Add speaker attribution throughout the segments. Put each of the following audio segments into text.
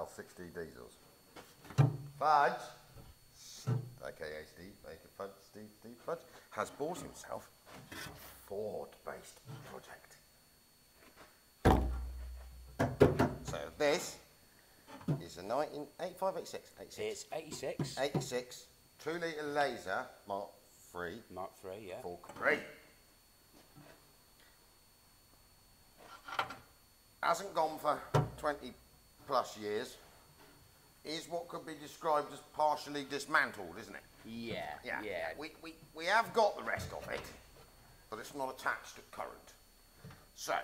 Speaker 1: himself 60 diesels. Fudge, aka Steve, aka Fudge, Steve Fudge, has bought himself a Ford-based project. So this is a 1985, 86.
Speaker 2: It's 86.
Speaker 1: 86, 2-litre laser, Mark III.
Speaker 2: Mark III, yeah.
Speaker 1: Ford Capri. Hasn't gone for 20 plus years. Is what could be described as partially dismantled, isn't it?
Speaker 2: Yeah.
Speaker 1: We have got the rest of it, but it's not attached at current. So,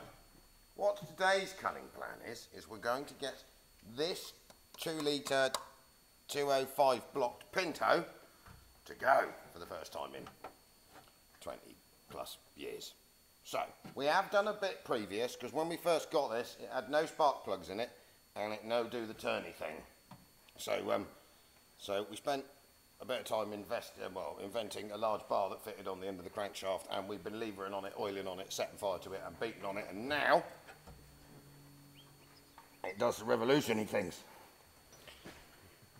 Speaker 1: what today's cunning plan is we're going to get this 2-litre 205 blocked Pinto to go for the first time in 20 plus years. So, we have done a bit previous, because when we first got this, it had no spark plugs in it, and it no do the turny thing. So, so we spent a bit of time inventing a large bar that fitted on the end of the crankshaft, and we've been levering on it, oiling on it, setting fire to it, and beating on it, and now it does the revolutionary things.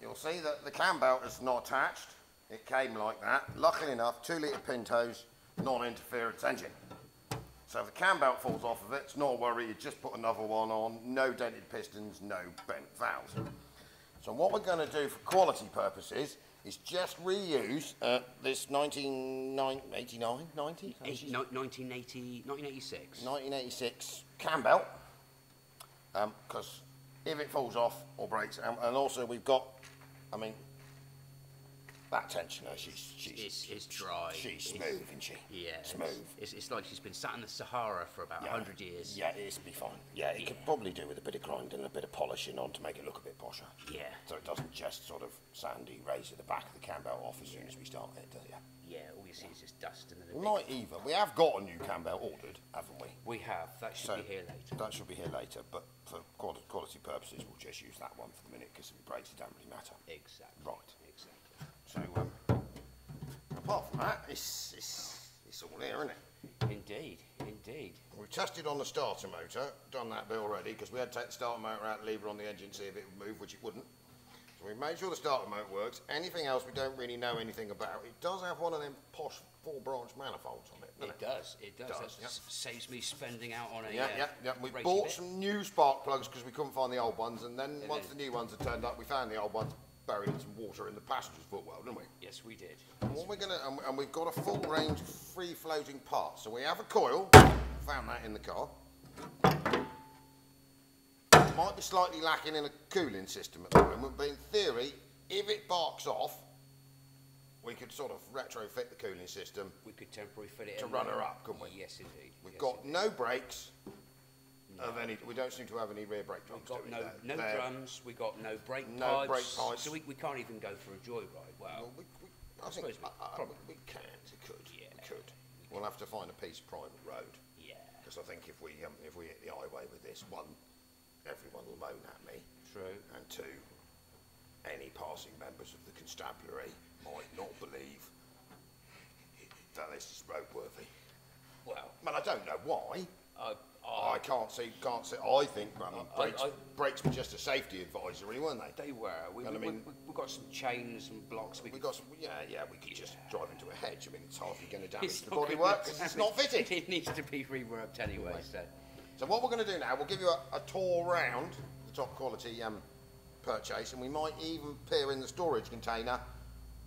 Speaker 1: You'll see that the cam belt is not attached. It came like that. Luckily enough, 2-litre Pintos, non-interference engine. So if the cam belt falls off of it, it's not a worry, you just put another one on, no dented pistons, no bent valves. So what we're going to do for quality purposes is just reuse this 1986 cam belt, because if it falls off or breaks, and also we've got, I mean, that tensioner,
Speaker 2: It's dry.
Speaker 1: She's smooth, isn't she?
Speaker 2: Yeah.
Speaker 1: Smooth.
Speaker 2: It's like she's been sat in the Sahara for about 100 years.
Speaker 1: Yeah, it'll be fine. Yeah, it could probably do with a bit of grinding and a bit of polishing on to make it look a bit posher.
Speaker 2: Yeah.
Speaker 1: So it doesn't just sort of sandy raise at the back of the cam belt off as soon as we start it, does it?
Speaker 2: Yeah, all you see is just dust and then
Speaker 1: We have got a new cam belt ordered, haven't we?
Speaker 2: We have. That should be here later.
Speaker 1: That should be here later, but for quality purposes, we'll just use that one for the minute, because if it breaks, it don't really matter.
Speaker 2: Exactly.
Speaker 1: Right.
Speaker 2: Exactly.
Speaker 1: So, apart from that, it's all here, isn't it?
Speaker 2: Indeed, indeed.
Speaker 1: We've tested on the starter motor, done that bit already, because we had to take the starter motor out, lever on the engine, see if it would move, which it wouldn't. So we've made sure the starter motor works. Anything else we don't really know anything about. It does have one of them posh 4-branch manifolds on it, doesn't it?
Speaker 2: It does. That saves me spending out on a
Speaker 1: Yeah. We bought some new spark plugs because we couldn't find the old ones, and then once the new ones had turned up, we found the old ones buried in some water in the passenger's footwell, didn't we?
Speaker 2: Yes, we did.
Speaker 1: And what we're and we've got a full range of free floating parts. So we have a coil, found that in the car. Might be slightly lacking in a cooling system at the moment, but in theory, if it barks off, we could sort of retrofit the cooling system.
Speaker 2: We could temporarily fit it
Speaker 1: to run her up, couldn't we?
Speaker 2: Yes, indeed.
Speaker 1: We've got no brakes. Of any, we don't seem to have any rear brake drums.
Speaker 2: We've got no drums. We got no brake pipes.
Speaker 1: No brake pipes.
Speaker 2: So we can't even go for a joyride. Well,
Speaker 1: I think
Speaker 2: probably
Speaker 1: we can. We could.
Speaker 2: Yeah,
Speaker 1: we could. We'll have to find a piece of private road.
Speaker 2: Yeah.
Speaker 1: Because I think if we hit the highway with this, one, everyone will moan at me.
Speaker 2: True.
Speaker 1: And two, any passing members of the constabulary might not believe that this is roadworthy.
Speaker 2: Well,
Speaker 1: I don't know why. I can't see. I think brakes were just a safety advisory, weren't they?
Speaker 2: They were. We've got some chains and blocks. We could
Speaker 1: just drive into a hedge. I mean, it's hardly going to damage the bodywork because it's not fitted.
Speaker 2: It needs to be reworked anyway.
Speaker 1: So what we're going to do now, we'll give you a tour round the top quality purchase, and we might even peer in the storage container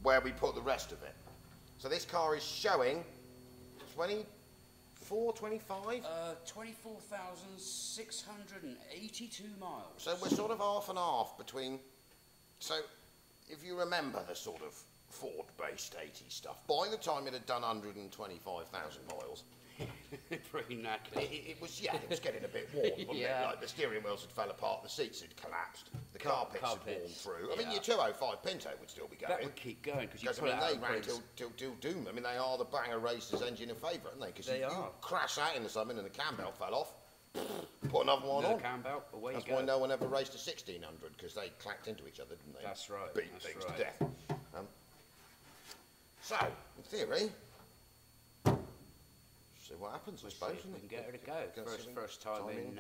Speaker 1: where we put the rest of it. So this car is showing 24,25?
Speaker 2: 24,682 miles.
Speaker 1: So we're sort of half and half between. So if you remember the sort of Ford-based 80's stuff, by the time it had done 125,000 miles,
Speaker 2: pretty knackered.
Speaker 1: It was getting a bit worn, wasn't it? Like the steering wheels had fell apart, the seats had collapsed, the carpets had worn through. I mean, your 205 Pinto would still be going.
Speaker 2: That would keep going because
Speaker 1: they ran till doom. I mean, they are the banger racer's engine and favourite, aren't they? Because you crash out into something and the cam belt fell off, put another one on.
Speaker 2: Cam belt, away
Speaker 1: That's
Speaker 2: you go.
Speaker 1: why no one ever raced a 1600, because they clacked into each other, didn't they?
Speaker 2: That's right.
Speaker 1: Beat things to death. So, in theory, see what happens, I suppose.
Speaker 2: We can get her to go. First time in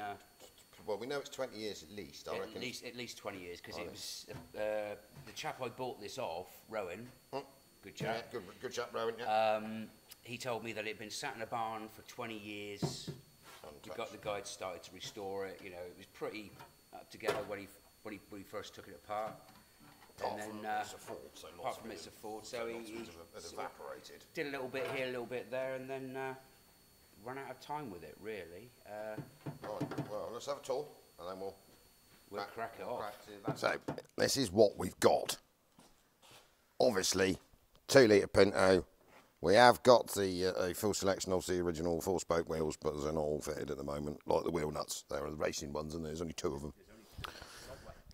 Speaker 1: well, we know it's 20 years at least, I reckon.
Speaker 2: At least 20 years, because it was the chap I bought this off, Rowan, good chap.
Speaker 1: Yeah, good chap, Rowan, yeah.
Speaker 2: He told me that it had been sat in a barn for 20 years. We got the guy started to restore it. You know, it was pretty up together when he first took it apart.
Speaker 1: Apart from it's a Ford, so
Speaker 2: apart from it's a Ford, so he
Speaker 1: evaporated.
Speaker 2: Did a little bit here, a little bit there, and then run out of time with it, really.
Speaker 1: Right, well, let's have a tour, and then
Speaker 2: we'll crack it off.
Speaker 1: So, this is what we've got. Obviously, 2 litre Pinto. We have got the a full selection of the original 4-spoke wheels, but they're not all fitted at the moment, like the wheel nuts. There are the racing ones, and there's only 2 of them.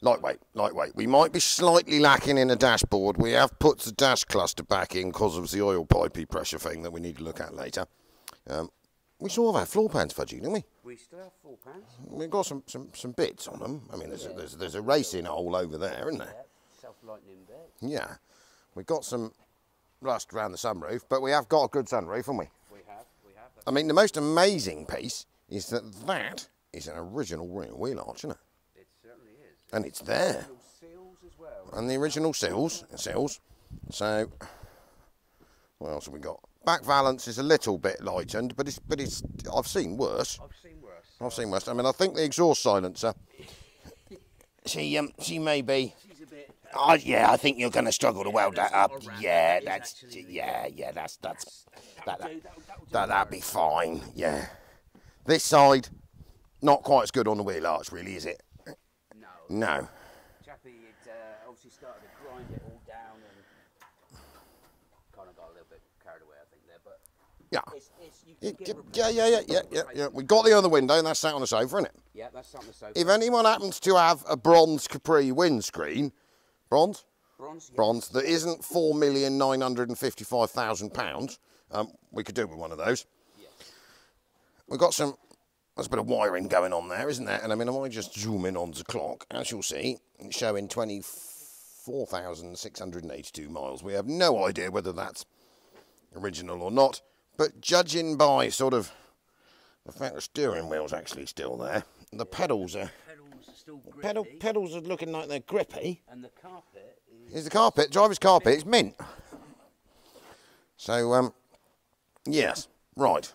Speaker 1: Lightweight. We might be slightly lacking in a dashboard. We have put the dash cluster back in because of the oil pipey pressure thing that we need to look at later. We still have our floor pans, Fudgy, didn't we?
Speaker 2: We still have floor pans.
Speaker 1: We've got some bits on them. I mean, there's a racing hole over there, isn't there?
Speaker 2: Yeah, self-lightening bit.
Speaker 1: Yeah. We've got some rust around the sunroof, but we have got a good sunroof, haven't we?
Speaker 2: We have.
Speaker 1: I mean, the most amazing piece is that is an original wheel arch, isn't it?
Speaker 2: It certainly is.
Speaker 1: And it's there.
Speaker 2: Seals as well.
Speaker 1: And the original seals. So, what else have we got? Back valance is a little bit lightened, but it's. I've seen worse. I've seen worse. I mean, I think the exhaust silencer. She may be.
Speaker 2: She's a bit.
Speaker 1: Yeah, I think you're going to struggle to weld that up. Yeah, that'd be fine. Yeah. This side, not quite as good on the wheel arch, really, is it? No.
Speaker 2: Chappie, it obviously started to grind it all down and kind of got a little bit carried away, I think, there. But
Speaker 1: yeah. We got the other window, and that's sat on the sofa, isn't it?
Speaker 2: Yeah, that's sat on the sofa.
Speaker 1: If anyone happens to have a bronze Capri windscreen, bronze, that isn't £4,955,000, we could do with one of those.
Speaker 2: Yes.
Speaker 1: We've got there's a bit of wiring going on there, isn't there? And I mean, I might just zoom in on the clock. As you'll see, it's showing 24,682 miles. We have no idea whether that's original or not, but judging by sort of the fact the steering wheel's actually still there, the pedals are
Speaker 2: still grippy.
Speaker 1: Pedals are looking like they're grippy.
Speaker 2: And the carpet
Speaker 1: is the carpet, driver's carpet, it's mint. So, yes, right.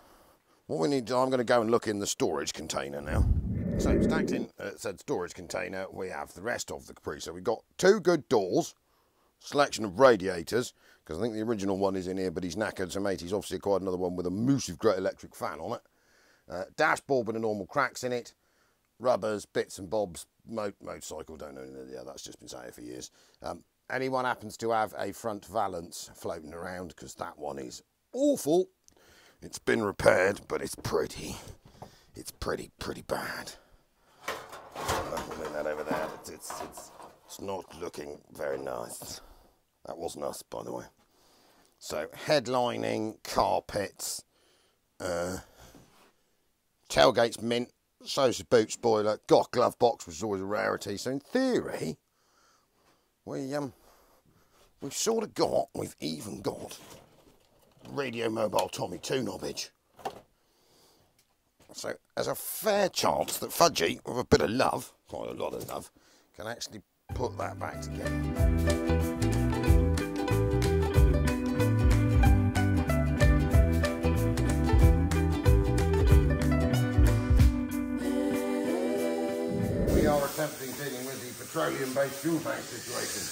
Speaker 1: What we need, I'm going to go and look in the storage container now. So stacked in said storage container, we have the rest of the Capri. So we've got 2 good doors, selection of radiators, because I think the original one is in here, but he's knackered, so mate, he's obviously acquired another one with a massive great electric fan on it. Dashboard with the normal cracks in it, rubbers, bits and bobs, motorcycle, don't know, yeah, that's just been sat here for years. Anyone happens to have a front valance floating around, because that one is awful. It's been repaired, but it's pretty bad. Putting that over there, it's not looking very nice. That wasn't us, by the way. So, headlining, carpets, tailgate's mint, so's the boot spoiler, got glove box, which is always a rarity. So in theory, we've even got Radio Mobile Tommy 2 knobbage. So there's a fair chance that Fudgy, with a bit of love, quite a lot of love, can actually put that back together. We are attempting dealing with the petroleum-based fuel tank situation.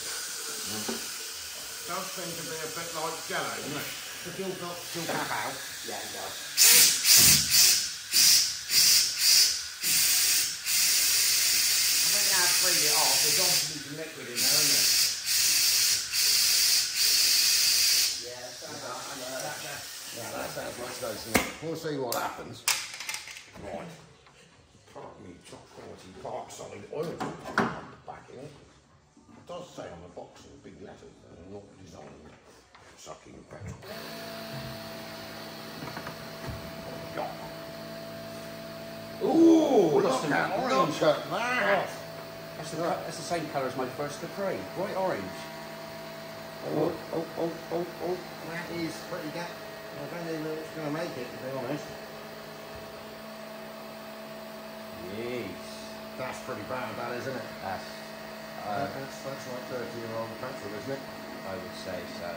Speaker 1: Does seem to be a bit like jello, doesn't it? The fuel cap out. Yeah, it does. I think now I've freed it off. There's obviously some liquid in there, isn't there? Yeah, that sounds much nicer. We'll see what happens. Right. Park me top quality Park solid oil backing. It does say on the box in big letters that are not designed for sucking petrol. Ooh, look at that!
Speaker 2: That's the same colour as my first Capri, bright orange.
Speaker 1: Oh, that is pretty good. I don't even know it's going to make it, to be honest.
Speaker 2: Yes.
Speaker 1: That's pretty bad, that, isn't it?
Speaker 2: That's
Speaker 1: That's like 30-year-old petrol, isn't it?
Speaker 2: I would say so.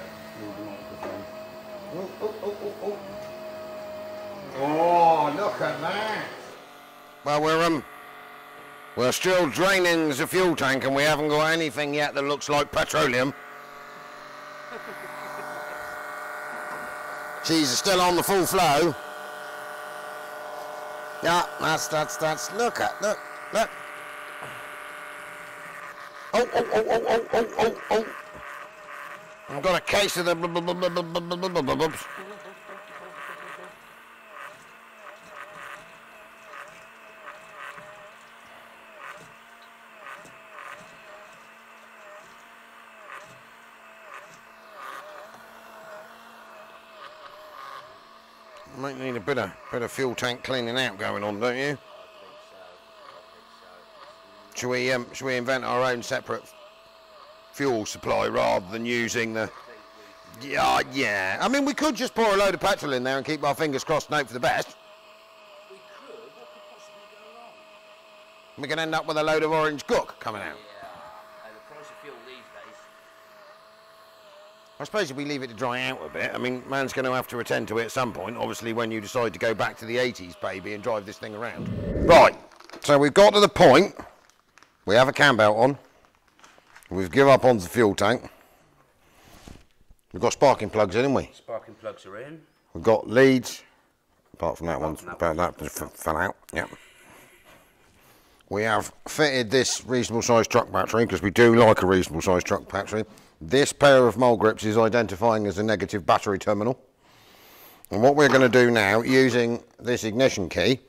Speaker 1: Oh, look at that! Well, we're still draining the fuel tank, and we haven't got anything yet that looks like petroleum. She's still on the full flow. Yeah, that's, look. Oh. I've got a case of the Might need a bit of fuel tank cleaning out going on, don't you? Should we invent our own separate fuel supply rather than using the? Yeah. I mean, we could just pour a load of petrol in there and keep our fingers crossed and hope for the best.
Speaker 2: We could. What could possibly go wrong?
Speaker 1: We can end up with a load of orange gook coming out.
Speaker 2: Yeah. And the price of fuel these days.
Speaker 1: I suppose if we leave it to dry out a bit, I mean, man's going to have to attend to it at some point, obviously when you decide to go back to the 80s, baby, and drive this thing around. Right, so we've got to the point, we have a cam belt on, we've given up on the fuel tank, we've got sparking plugs in, haven't we?
Speaker 2: Sparking plugs are in.
Speaker 1: We've got leads, apart from that one, that fell out, yeah. We have fitted this reasonable sized truck battery, because we do like a reasonable sized truck battery. This pair of mole grips is identifying as a negative battery terminal. And what we're going to do now, using this ignition key,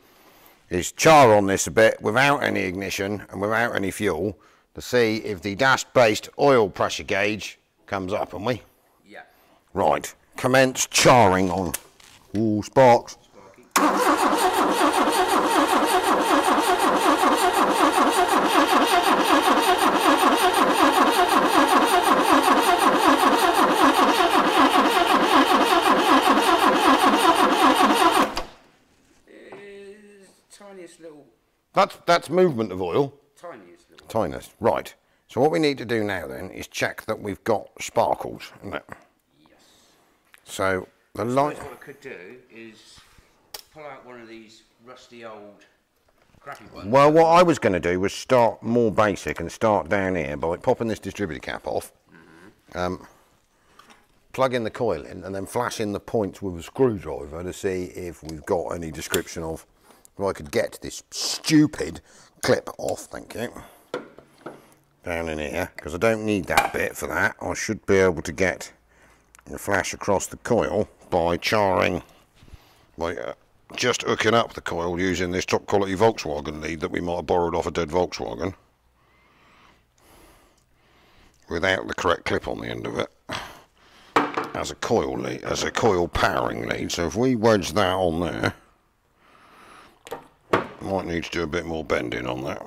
Speaker 1: is char on this a bit without any ignition and without any fuel to see if the dash-based oil pressure gauge comes up, haven't we?
Speaker 2: Yeah.
Speaker 1: Right, commence charring on. Ooh, sparks.
Speaker 2: Tiniest little.
Speaker 1: That's movement of oil.
Speaker 2: Tiniest little.
Speaker 1: Tiniest, right. So what we need to do now then is check that we've got sparkles, isn't it?
Speaker 2: Yes.
Speaker 1: So the light.
Speaker 2: What I could do is pull out one of these rusty old crappy ones.
Speaker 1: Well, what I was going to do was start more basic and start down here by popping this distributor cap off, plug in the coil in, and then flash in the points with a screwdriver to see if we've got any description of. If I could get this stupid clip off, thank you, down in here, because I don't need that bit for that. I should be able to get the flash across the coil by charring, by just hooking up the coil using this top quality Volkswagen lead that we might have borrowed off a dead Volkswagen, without the correct clip on the end of it, as a coil lead, as a coil powering lead. So if we wedge that on there, might need to do a bit more bending on that.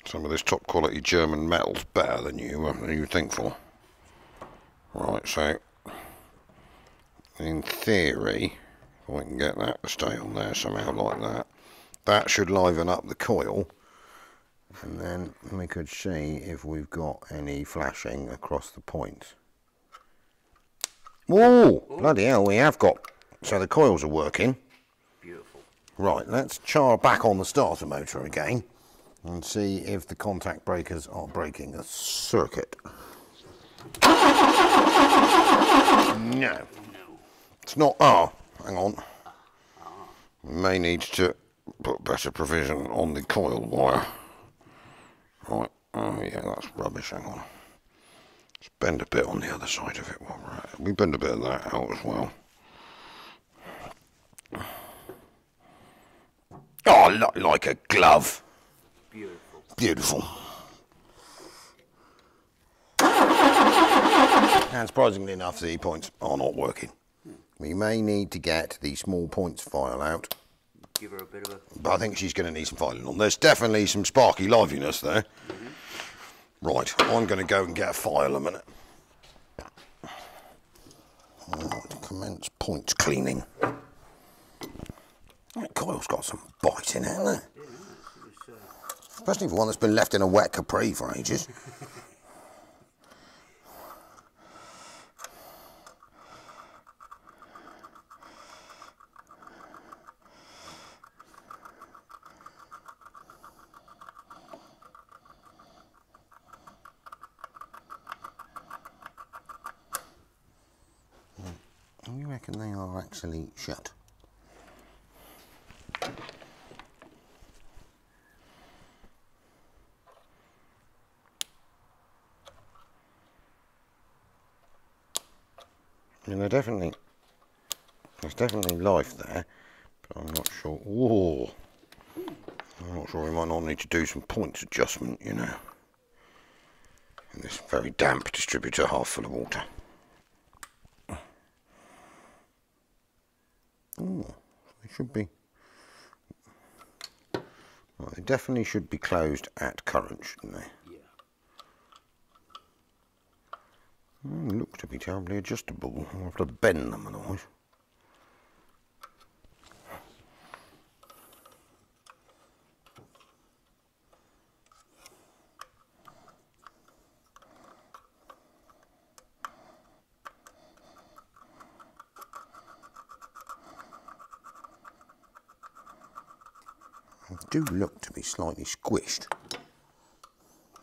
Speaker 1: Some of this top quality German metal's better than you think for. Right, so in theory, if I can get that to stay on there somehow like that, that should liven up the coil, and then we could see if we've got any flashing across the points. Whoa, bloody hell, we have got. So the coils are working.
Speaker 2: Beautiful. Right,
Speaker 1: let's char back on the starter motor again and see if the contact breakers are breaking the circuit. No. It's not. Oh, hang on. We may need to put better provision on the coil wire. Right. Oh, yeah, that's rubbish. Hang on. Let's bend a bit on the other side of it while we're at it. We bend a bit of that out as well. Oh, like a glove.
Speaker 2: Beautiful.
Speaker 1: Beautiful. And surprisingly enough, the points are not working. We may need to get the small points file out.
Speaker 2: Give her a bit of a...
Speaker 1: But I think she's going to need some filing on. There's definitely some sparky liveliness there. Right, I'm going to go and get a file a minute. Right, commence points cleaning. That coil's got some bite in it, hasn't it?
Speaker 2: Yeah,
Speaker 1: Especially for one that's been left in a wet Capri for ages. You reckon they are actually shut? And there's definitely life there, but I'm not sure. Whoa! I'm not sure. We might not need to do some points adjustment, you know. In this very damp distributor, half full of water. Oh, they should be. Well, they definitely should be closed at current, shouldn't they?
Speaker 2: yeah.
Speaker 1: Look to be terribly adjustable. I'll have to bend them otherwise. They do look to be slightly squished.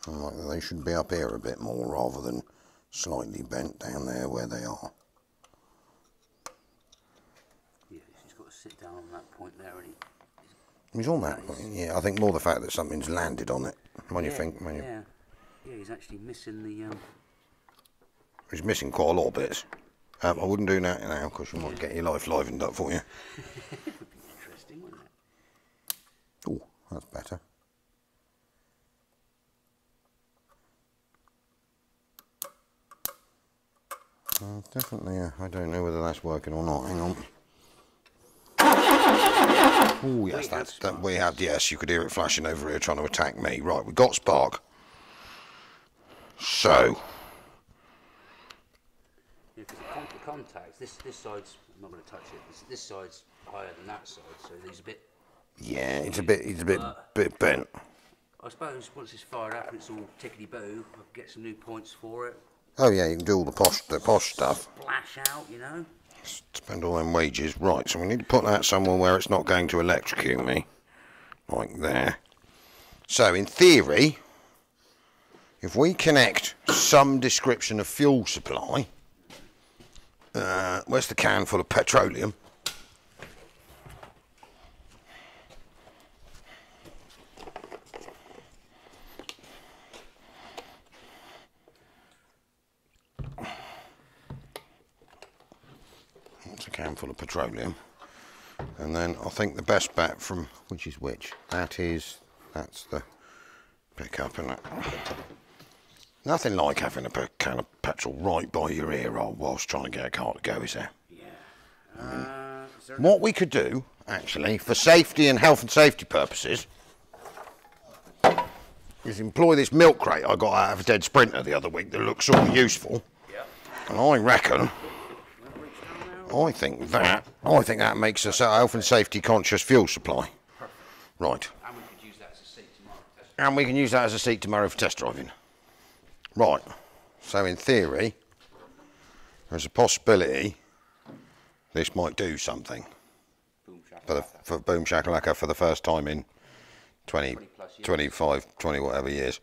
Speaker 1: Like they should be up here a bit more rather than slightly bent down there where they are.
Speaker 2: Yeah, he's got to sit down on that point there, and
Speaker 1: He's on that point, yeah. I think more the fact that something's landed on it. When you think, when you...
Speaker 2: Yeah, he's actually missing the...
Speaker 1: He's missing quite a lot of bits. I wouldn't do that now because you might get your life livened up for you.
Speaker 2: It would be interesting, wouldn't it?
Speaker 1: Oh, that's better. Definitely, I don't know whether that's working or not. Hang on. Oh, yes, that we had, yes, you could hear it flashing over here trying to attack me. Right, we got spark. So.
Speaker 2: Yeah, because the contacts, this side's, I'm not going to touch it, this side's higher than that side, so he's a bit...
Speaker 1: Yeah, it's a bit bent.
Speaker 2: I suppose once it's fired up and it's all tickety-boo, I can get some new points for it.
Speaker 1: Oh yeah, you can do all the posh stuff.
Speaker 2: Splash out, you know.
Speaker 1: Spend all them wages. Right, so we need to put that somewhere where it's not going to electrocute me. Like there. So in theory, if we connect some description of fuel supply, where's the can full of petroleum? Can full of petroleum, and then I think the best bet from which is which, that's the pickup, and that nothing like having a can of petrol right by your ear whilst trying to get a car to go, is there?
Speaker 2: Yeah.
Speaker 1: What we could do actually for safety and health and safety purposes is employ this milk crate I got out of a dead Sprinter the other week that looks sort of useful.
Speaker 2: Yeah.
Speaker 1: And I reckon I think that makes us a health and safety conscious fuel supply.
Speaker 2: Perfect.
Speaker 1: Right.
Speaker 2: And we could use that as a seat tomorrow for test
Speaker 1: And we can use that as a seat tomorrow for test driving. Right. So in theory, there's a possibility this might do something.
Speaker 2: Boom
Speaker 1: For Boom Shakalaka for the first time in 20
Speaker 2: plus years.
Speaker 1: 25, 20 whatever years.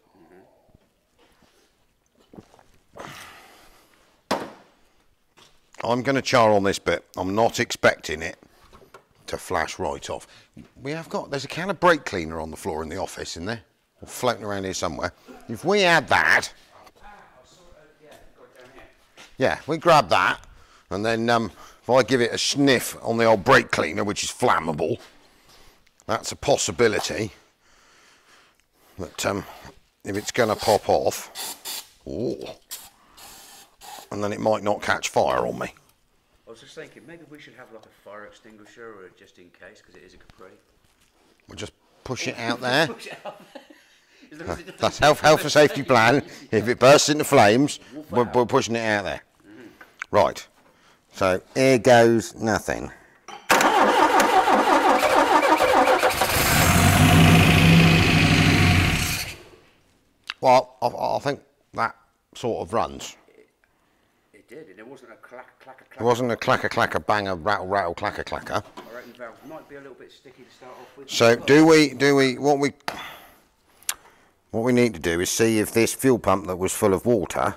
Speaker 1: I'm going to char on this bit. I'm not expecting it to flash right off. There's a can of brake cleaner on the floor in the office, isn't there? Or floating around here somewhere. If we add that, yeah, we grab that, and then if I give it a sniff on the old brake cleaner, which is flammable, that's a possibility. But if it's going to pop off, and then it might not catch fire on me.
Speaker 2: I was just thinking, maybe we should have like a fire extinguisher or just in case, because it is a Capri.
Speaker 1: We'll just push it out there.
Speaker 2: Push it out there.
Speaker 1: That's health and safety plan. If it bursts into flames, we're pushing it out there. Right. So here goes nothing. Well, I think that sort of runs.
Speaker 2: It did, and it wasn't a clacker.
Speaker 1: It wasn't a clacker, banger, rattle, clacker.
Speaker 2: I reckon valves might be a little bit sticky to start off with.
Speaker 1: So what we need to do is see if this fuel pump that was full of water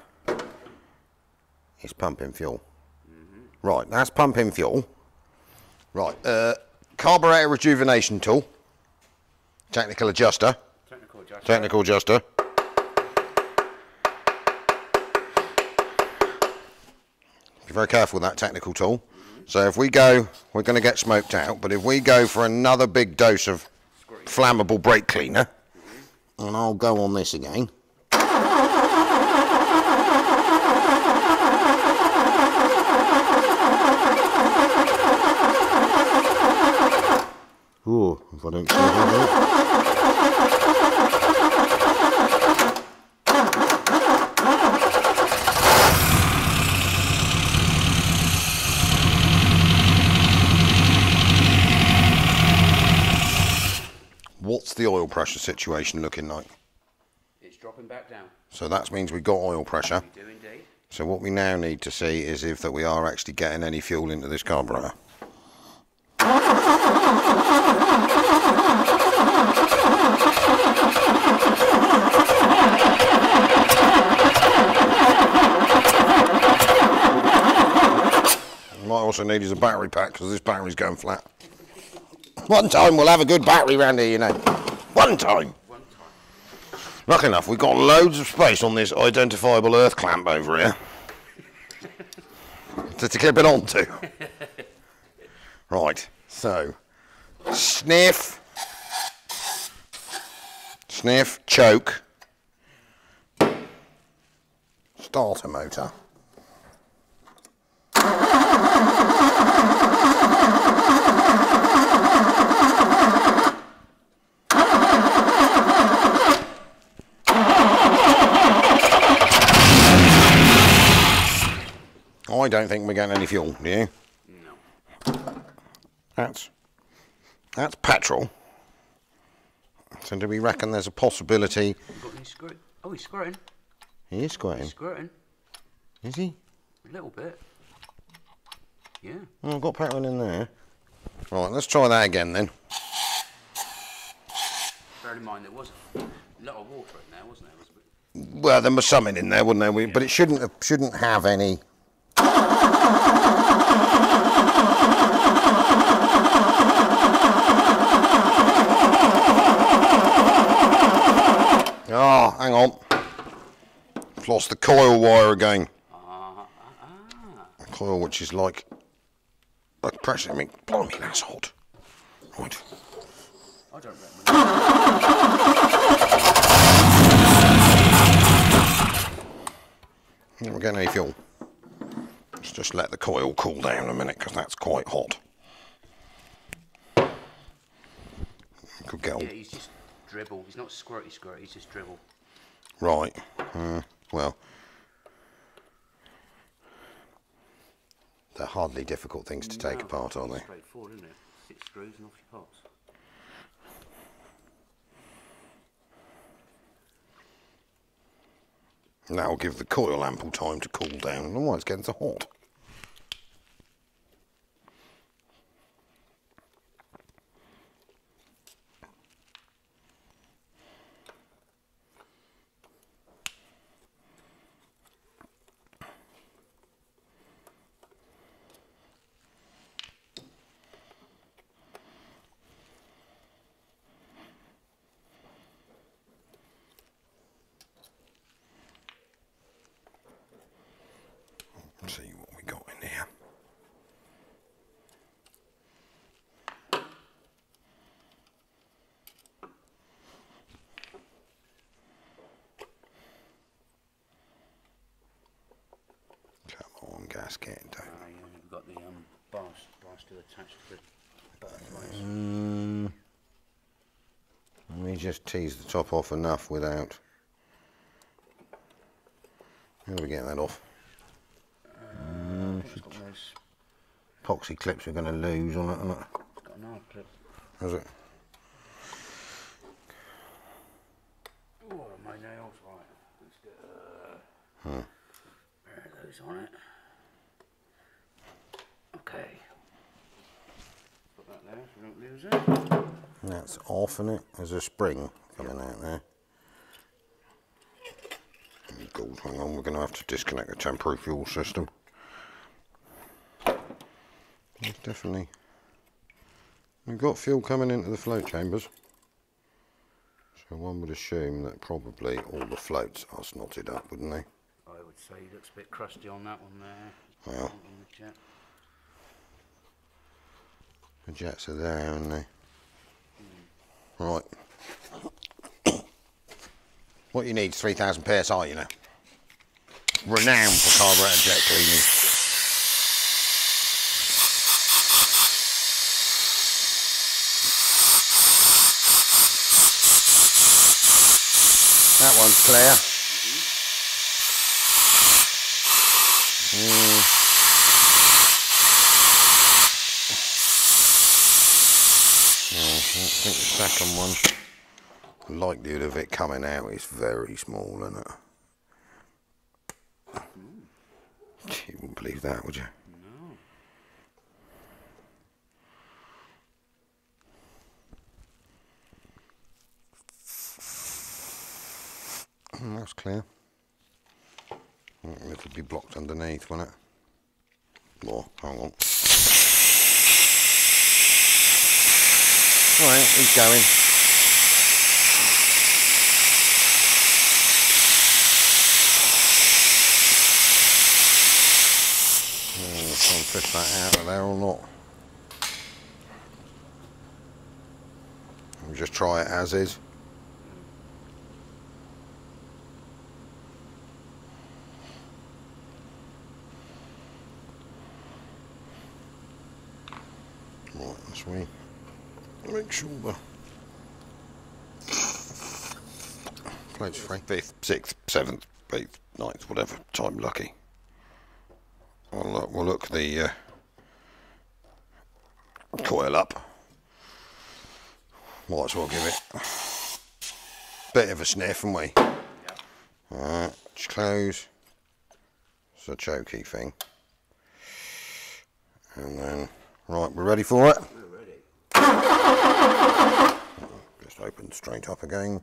Speaker 1: is pumping fuel. Right, that's pumping fuel. Right, carburetor rejuvenation tool, technical adjuster. Technical adjuster. Be very careful with that technical tool. So if we go, we're going to get smoked out, but if we go for another big dose of flammable brake cleaner, and I'll go on this again. Ooh, if I don't see that. What's the oil pressure situation looking like?
Speaker 2: It's dropping back down.
Speaker 1: So that means we've got oil pressure.
Speaker 2: We do indeed.
Speaker 1: So what we now need to see is if that we are actually getting any fuel into this carburetor. Might also need is a battery pack because this battery's going flat. One time we'll have a good battery round here, you know. One time. Lucky enough, we've got loads of space on this identifiable earth clamp over here to clip it onto. Right, so sniff, choke, starter motor. I don't think we're getting any fuel, do you?
Speaker 2: No.
Speaker 1: That's petrol. So do we reckon there's a possibility?
Speaker 2: Oh, he's squirting.
Speaker 1: He is squirting.
Speaker 2: He's squirting.
Speaker 1: Is he?
Speaker 2: A little bit. Yeah.
Speaker 1: Oh, I've got petrol in there. Right, let's try that again then.
Speaker 2: Bear in mind there was a lot of water in there, wasn't there?
Speaker 1: Well, there was something in there, wasn't there? But it shouldn't have any. Oh, hang on. I've lost the coil wire again. A coil which is like pressure. I mean, blimey, that's hot. Right.
Speaker 2: I don't remember.
Speaker 1: We're getting any fuel. Let's just let the coil cool down a minute because that's quite hot. Could get on.
Speaker 2: Yeah, he's just dribble. He's not squirty, he's just dribble.
Speaker 1: Right. Well, they're hardly difficult things to take apart, are they?
Speaker 2: Straightforward, isn't it? 6 screws and off your pops.
Speaker 1: That'll give the coil ample time to cool down. I don't know why it's getting so hot. Let's see what we got in here. Come on, gasket.
Speaker 2: Yeah, we've got the bars still attached to the butterflies.
Speaker 1: Let me just tease the top off enough without. How do we get that off? Epoxy clips we're going to lose on it, isn't it?
Speaker 2: It's got an hard clip.
Speaker 1: Is it?
Speaker 2: Oh, I nails, right. Let's get pair of those on it. Okay. Put that there so we don't lose it.
Speaker 1: That's off, isn't it? There's a spring coming out there. God, hang on, we're going to have to disconnect the temporary fuel system. There's definitely... We've got fuel coming into the float chambers. So one would assume that probably all the floats are snotted up, wouldn't they?
Speaker 2: I would say it looks a bit crusty on that one there.
Speaker 1: Well,
Speaker 2: on the jet.
Speaker 1: The jets are there, aren't they? Right. What you need is 3,000 PSI, you know. Renowned for carburetor jet cleaning. That one's clear. I think the second one, the likelihood of it coming out is very small, isn't it? You wouldn't believe that, would you? No. That's clear. It'll be blocked underneath, won't it? More, hang on. Alright, he's going. Try and fish that out of there or not. We'll just try it as is. Right, that's we make sure the float's free. 5th, 6th, 7th, 8th, 9th, whatever, time lucky. We'll look the coil up. Might as well give it a bit of a sniff, haven't we?
Speaker 2: Yep.
Speaker 1: Alright, just close. It's a chokey thing. And then, right, we're ready for it?
Speaker 2: We're ready.
Speaker 1: Just open straight up again.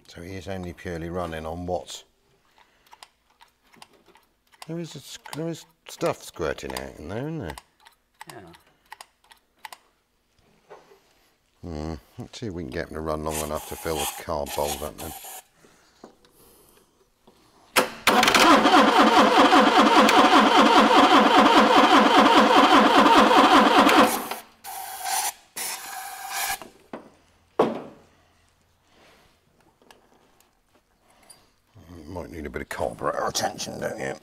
Speaker 1: So he is only purely running on what's... There is stuff squirting out in there, isn't there?
Speaker 2: Yeah.
Speaker 1: Let's see if we can get him to run long enough to fill the carb bowls up then. Might need a bit of carburetor attention, don't you?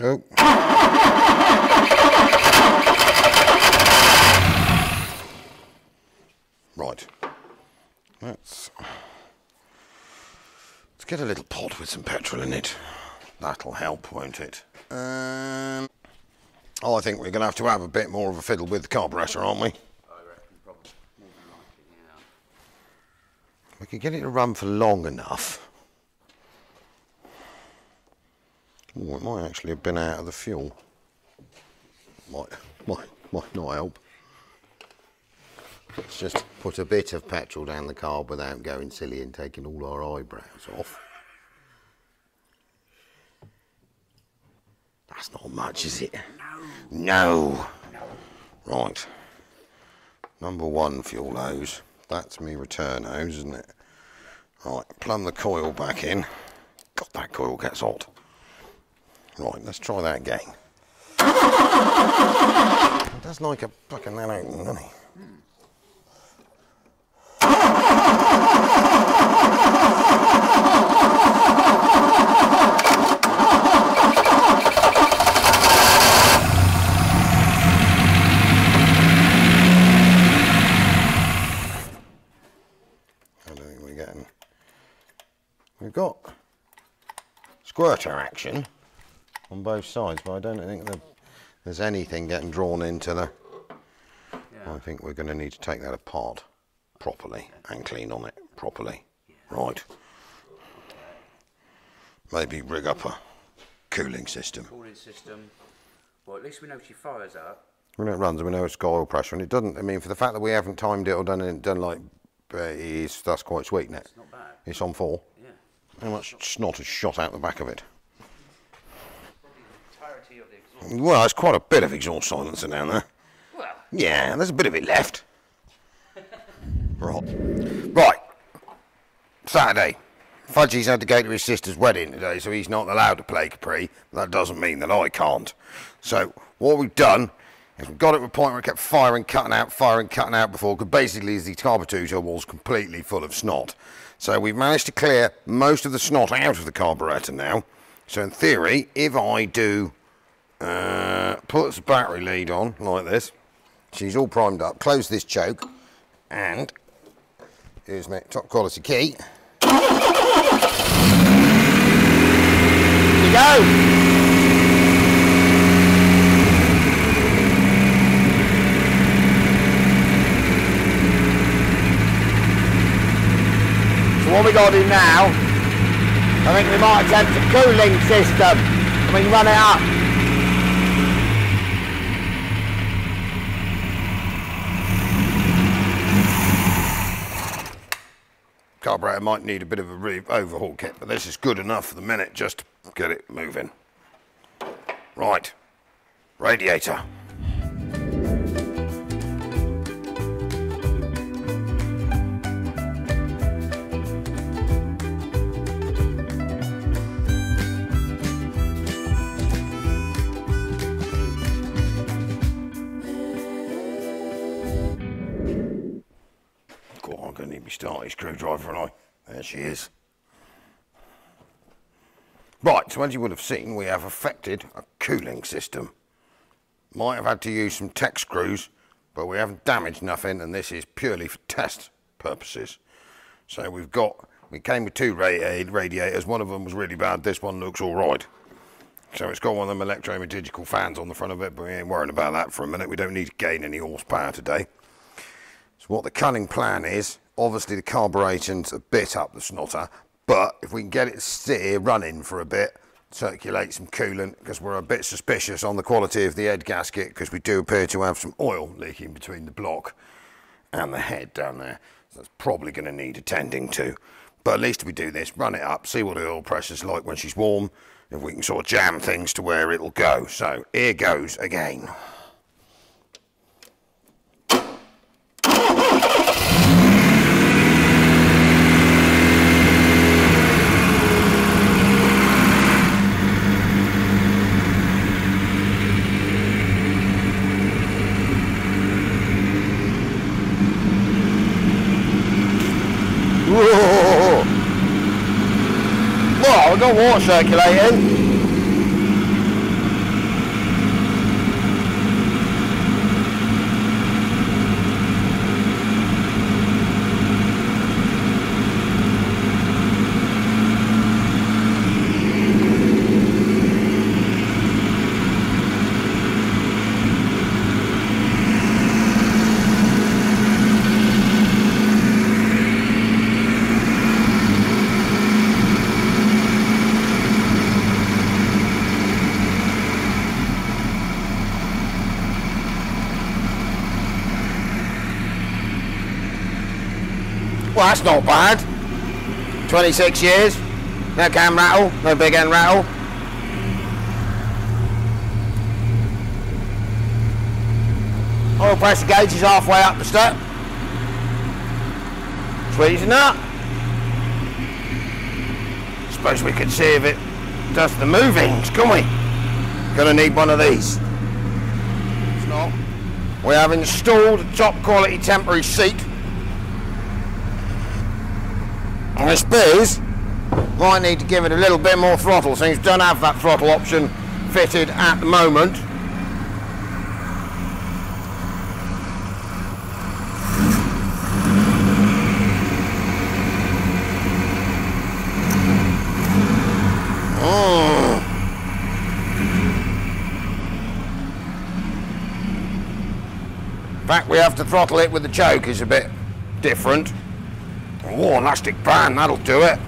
Speaker 1: Oh. Right. Let's get a little pod with some petrol in it. That'll help, won't it? I think we're going to have a bit more of a fiddle with the carburetor, aren't we? We could get it to run for long enough. Oh, it might actually have been out of the fuel. Might not help. Let's just put a bit of petrol down the carb without going silly and taking all our eyebrows off. That's not much, is it? No. Right. Number 1 fuel hose. That's me return hose, isn't it? Right, plumb the coil back in. God, that coil gets hot. Right, let's try that again. It does like a fucking that open, doesn't he? I don't think we're getting we've got squirter action on both sides, but I don't think there's anything getting drawn into the... Yeah. I think we're going to need to take that apart properly and clean on it properly. Yeah. Right. Maybe rig up a cooling system.
Speaker 2: Cooling system. Well, at least we know she fires up.
Speaker 1: We know it runs, and we know it's got oil pressure, and it doesn't. I mean, for the fact that we haven't timed it or done like, that's quite sweet, isn't it?
Speaker 2: It's not bad.
Speaker 1: It's on 4.
Speaker 2: Yeah.
Speaker 1: How much snot has shot out the back of it?
Speaker 2: Probably the entirety of the exhaust.
Speaker 1: Well, there's quite a bit of exhaust silencer down there.
Speaker 2: Well.
Speaker 1: Yeah, there's a bit of it left. Right. Saturday. Fudge's had to go to his sister's wedding today, so he's not allowed to play Capri. That doesn't mean that I can't. So what we've done is we've got it to a point where it kept firing, cutting out before, because basically the carburetor was completely full of snot. So we've managed to clear most of the snot out of the carburetor now. So in theory, if I do put the battery lead on like this, she's all primed up, close this choke, and here's my top quality key. You go. So what we got to do now, I think we might attempt a cooling system. We can run it up. Carburetor might need a bit of a overhaul kit, but this is good enough for the minute just to get it moving. Right, radiator. I'm going to need my starty screwdriver, and there she is. Right, so as you would have seen, we have affected a cooling system. Might have had to use some tech screws, but we haven't damaged nothing, and this is purely for test purposes. So we came with 2 radiators. One of them was really bad. This one looks all right. So it's got one of them electromechanical fans on the front of it, but we ain't worrying about that for a minute. We don't need to gain any horsepower today. So what the cunning plan is, obviously the carburetor's a bit up the snotter, but if we can get it sit here running for a bit, circulate some coolant, because we're a bit suspicious on the quality of the head gasket, because we do appear to have some oil leaking between the block and the head down there. So that's probably going to need attending to. But at least if we do this, run it up, see what the oil pressure's like when she's warm, if we can sort of jam things to where it'll go. So here goes again. Whoa. Well, we've got water circulating. Well, that's not bad. 26 years, no cam rattle, no big end rattle. Oil pressure gauge is halfway up the step. Sweet as a nut. Suppose we could see if it does the movings, can we? Gonna need one of these. It's not. We have installed a top quality temporary seat. And I suppose might need to give it a little bit more throttle, since we don't have that throttle option fitted at the moment. fact, we have to throttle it with the choke is a bit different. Oh, elastic band, that'll do it.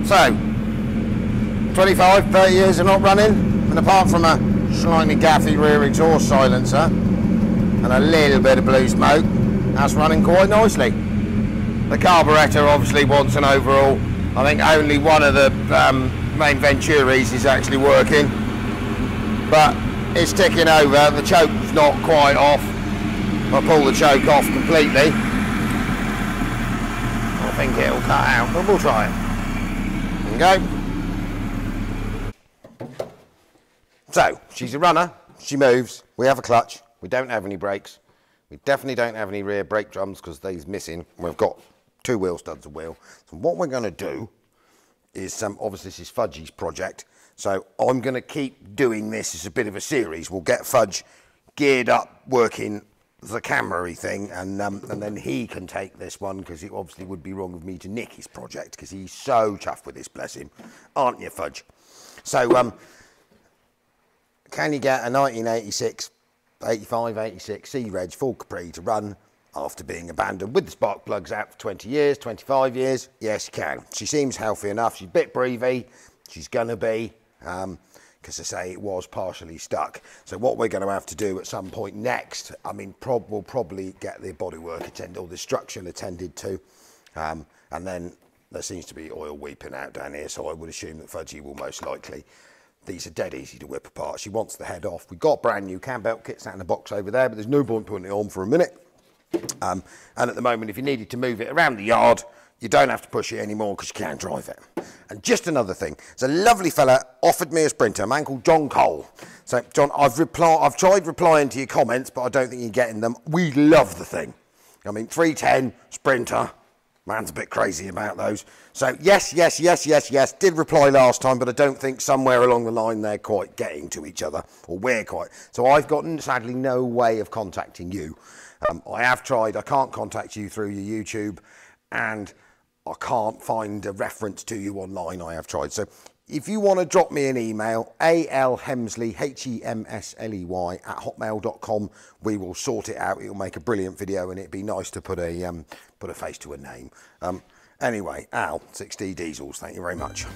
Speaker 1: So, 25, 30 years of not running, and apart from a slightly gaffy rear exhaust silencer and a little bit of blue smoke, that's running quite nicely. The carburettor obviously wants an overhaul. I think only one of the main Venturis is actually working, but it's ticking over. The choke's not quite off. I'll pull the choke off completely. I think it'll cut out, but we'll try it. Go. So, she's a runner, she moves, we have a clutch, we don't have any brakes, we definitely don't have any rear brake drums because they's missing. We've got 2 wheel studs of wheel. So what we're going to do is, obviously this is Fudge's project, so I'm going to keep doing this as a bit of a series. We'll get Fudge geared up working the camera-y thing, and then he can take this one, because it obviously would be wrong of me to nick his project because he's so chuffed with this, bless him, aren't you, Fudge? So can you get a 1986 85 86 C-Reg Ford Capri to run after being abandoned with the spark plugs out for 20 years 25 years? Yes, you can. She seems healthy enough. She's a bit breathy, she's gonna be, because I say it was partially stuck. So what we're going to have to do at some point next, I mean, we'll probably get the bodywork attended, or the structure attended to, and then there seems to be oil weeping out down here, so I would assume that Fudgy will most likely. These are dead easy to whip apart. She wants the head off. We've got brand new cam belt kits out in the box over there, but there's no point putting it on for a minute. And at the moment, if you needed to move it around the yard, you don't have to push it anymore because you can't drive it. And just another thing, there's a lovely fella offered me a Sprinter, a man called John Cole. So John, I've tried replying to your comments, but I don't think you're getting them. We love the thing. I mean, 310 Sprinter, man's a bit crazy about those. So yes, did reply last time, but I don't think somewhere along the line they're quite getting to each other, or we're quite. So I've got sadly no way of contacting you. I have tried, I can't contact you through your YouTube, and I can't find a reference to you online. I have tried. So if you want to drop me an email, alhemsley, HEMSLEY @hotmail.com, we will sort it out. It'll make a brilliant video, and it'd be nice to put a face to a name. Anyway, Al, 6D Diesels, thank you very much.